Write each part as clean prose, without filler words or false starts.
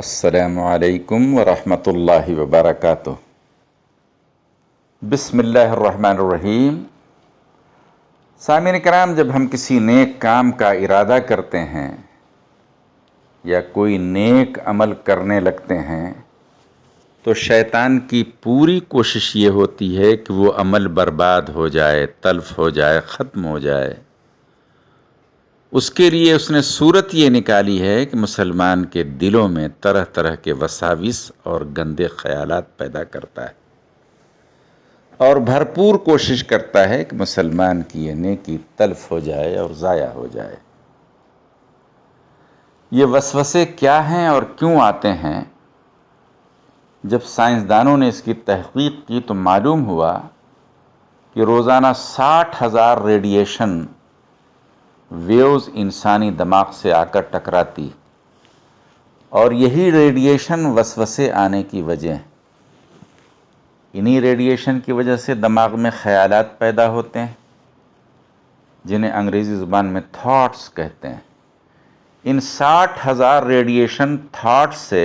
السلام علیکم ورحمۃ اللہ وبرکاتہ۔ بسم اللہ الرحمن الرحیم۔ سامعین کرام، جب ہم کسی نیک کام کا ارادہ کرتے ہیں یا کوئی نیک عمل کرنے لگتے ہیں تو شیطان کی پوری کوشش یہ ہوتی ہے کہ وہ عمل برباد ہو جائے، تلف ہو جائے، ختم ہو جائے۔ اس کے لیے اس نے صورت یہ نکالی ہے کہ مسلمان کے دلوں میں طرح طرح کے وساوس اور گندے خیالات پیدا کرتا ہے، اور بھرپور کوشش کرتا ہے کہ مسلمان کی یہ نیکی تلف ہو جائے اور ضائع ہو جائے۔ یہ وسوسے کیا ہیں اور کیوں آتے ہیں؟ جب سائنسدانوں نے اس کی تحقیق کی تو معلوم ہوا کہ روزانہ 60,000 ریڈیشن ویوز انسانی دماغ سے آ کر ٹکراتی، اور یہی ریڈیشن وسوسے آنے کی وجہ ہے۔ انہی ریڈیشن کی وجہ سے دماغ میں خیالات پیدا ہوتے ہیں، جنہیں انگریزی زبان میں تھاٹس کہتے ہیں۔ ان 60,000 ریڈیشن تھاٹس سے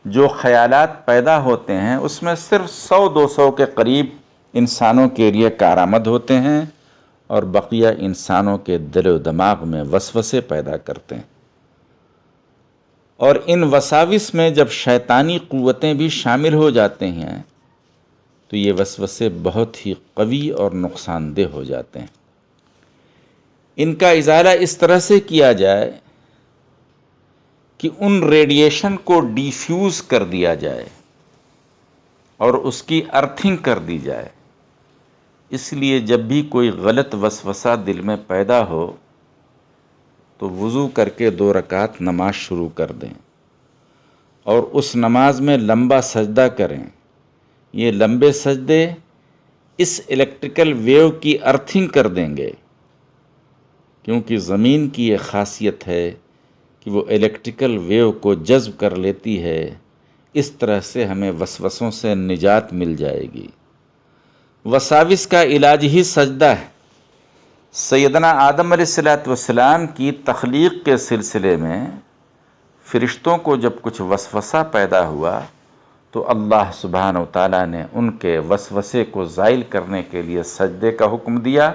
جو خیالات پیدا ہوتے ہیں اس میں صرف 100-200 کے قریب انسانوں کے لیے کارآمد ہوتے ہیں، اور بقیہ انسانوں کے دل و دماغ میں وسوسے پیدا کرتے ہیں۔ اور ان وساوس میں جب شیطانی قوتیں بھی شامل ہو جاتے ہیں تو یہ وسوسے بہت ہی قوی اور نقصان دہ ہو جاتے ہیں۔ ان کا ازالہ اس طرح سے کیا جائے کہ ان ریڈیشن کو ڈیفیوز کر دیا جائے اور اس کی ارتھنگ کر دی جائے۔ اس لیے جب بھی کوئی غلط وسوسہ دل میں پیدا ہو تو وضو کر کے 2 رکعت نماز شروع کر دیں، اور اس نماز میں لمبا سجدہ کریں۔ یہ لمبے سجدے اس الیکٹریکل ویو کی ارتھنگ کر دیں گے، کیونکہ زمین کی یہ خاصیت ہے کہ وہ الیکٹریکل ویو کو جذب کر لیتی ہے۔ اس طرح سے ہمیں وسوسوں سے نجات مل جائے گی۔ وساوس کا علاج ہی سجدہ ہے۔ سیدنا آدم علیہ السلام کی تخلیق کے سلسلے میں فرشتوں کو جب کچھ وسوسہ پیدا ہوا تو اللہ سبحانہ و تعالیٰ نے ان کے وسوسے کو زائل کرنے کے لیے سجدے کا حکم دیا،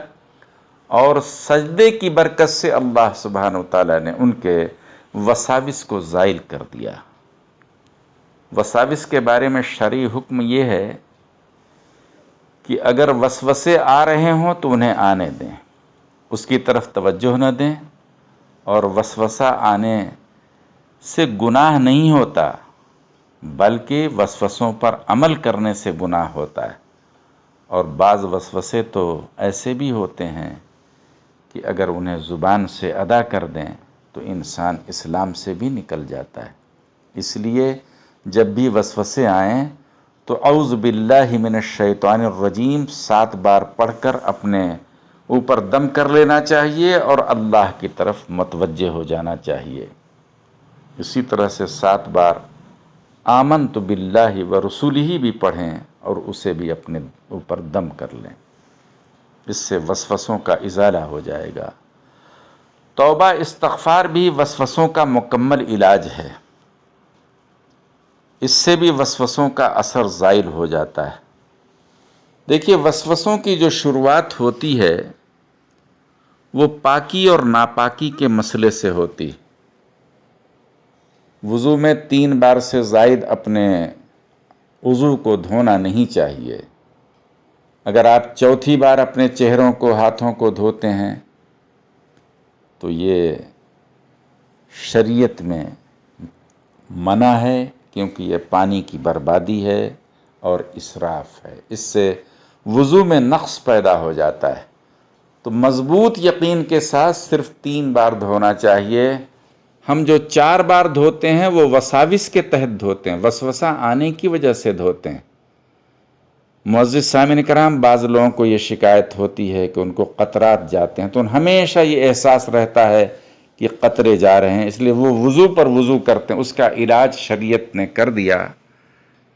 اور سجدے کی برکت سے اللہ سبحانہ و تعالیٰ نے ان کے وساوس کو زائل کر دیا۔ وساوس کے بارے میں شرعی حکم یہ ہے کہ اگر وسوسے آ رہے ہوں تو انہیں آنے دیں، اس کی طرف توجہ نہ دیں، اور وسوسہ آنے سے گناہ نہیں ہوتا بلکہ وسوسوں پر عمل کرنے سے گناہ ہوتا ہے۔ اور بعض وسوسے تو ایسے بھی ہوتے ہیں کہ اگر انہیں زبان سے ادا کر دیں تو انسان اسلام سے بھی نکل جاتا ہے۔ اس لیے جب بھی وسوسے آئیں تو اعوذ باللہ من الشیطان الرجیم 7 بار پڑھ کر اپنے اوپر دم کر لینا چاہیے اور اللہ کی طرف متوجہ ہو جانا چاہیے۔ اسی طرح سے 7 بار آمنت باللہ ورسولہ بھی پڑھیں اور اسے بھی اپنے اوپر دم کر لیں۔ اس سے وسوسوں کا ازالہ ہو جائے گا۔ توبہ استغفار بھی وسوسوں کا مکمل علاج ہے۔ اس سے بھی وسوسوں کا اثر زائل ہو جاتا ہے۔ دیکھیے، وسوسوں کی جو شروعات ہوتی ہے وہ پاکی اور ناپاکی کے مسئلے سے ہوتی۔ وضو میں 3 بار سے زائد اپنے وضو کو دھونا نہیں چاہیے۔ اگر آپ چوتھی بار اپنے چہروں کو، ہاتھوں کو دھوتے ہیں تو یہ شریعت میں منع ہے، کیونکہ یہ پانی کی بربادی ہے اور اسراف ہے۔ اس سے وضو میں نقص پیدا ہو جاتا ہے۔ تو مضبوط یقین کے ساتھ صرف 3 بار دھونا چاہیے۔ ہم جو 4 بار دھوتے ہیں وہ وساوس کے تحت دھوتے ہیں، وسوسہ آنے کی وجہ سے دھوتے ہیں۔ معزز سامعین کرام، بعض لوگوں کو یہ شکایت ہوتی ہے کہ ان کو قطرات جاتے ہیں، تو ہمیشہ یہ احساس رہتا ہے کہ قطرے جا رہے ہیں، اس لیے وہ وضو پر وضو کرتے ہیں۔ اس کا علاج شریعت نے کر دیا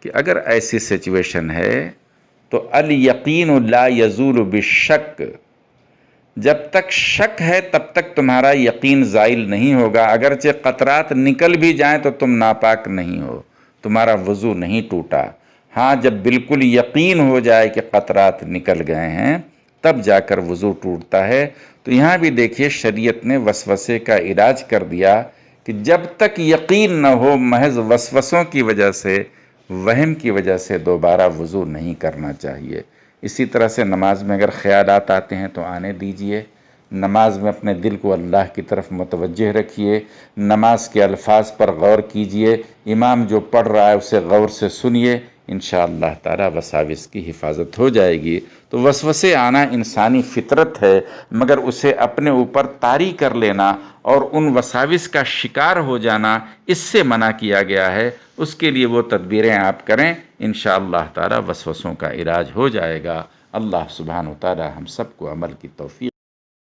کہ اگر ایسی سچویشن ہے تو الیقین لا یزول بالشک، جب تک شک ہے تب تک تمہارا یقین زائل نہیں ہوگا، اگرچہ قطرات نکل بھی جائیں تو تم ناپاک نہیں ہو، تمہارا وضو نہیں ٹوٹا۔ ہاں جب بالکل یقین ہو جائے کہ قطرات نکل گئے ہیں تب جا کر وضو ٹوٹتا ہے۔ تو یہاں بھی دیکھیے شریعت نے وسوسے کا علاج کر دیا کہ جب تک یقین نہ ہو محض وسوسوں کی وجہ سے، وہم کی وجہ سے دوبارہ وضو نہیں کرنا چاہیے۔ اسی طرح سے نماز میں اگر خیالات آتے ہیں تو آنے دیجئے، نماز میں اپنے دل کو اللہ کی طرف متوجہ رکھیے، نماز کے الفاظ پر غور کیجئے، امام جو پڑھ رہا ہے اسے غور سے سنیے، انشاءاللہ تعالی وساوس کی حفاظت ہو جائے گی۔ تو وسوسے آنا انسانی فطرت ہے، مگر اسے اپنے اوپر طاری کر لینا اور ان وساوس کا شکار ہو جانا اس سے منع کیا گیا ہے۔ اس کے لیے وہ تدبیریں آپ کریں، انشاءاللہ تعالی وسوسوں کا علاج ہو جائے گا۔ اللہ سبحانہ و تعالی ہم سب کو عمل کی توفیق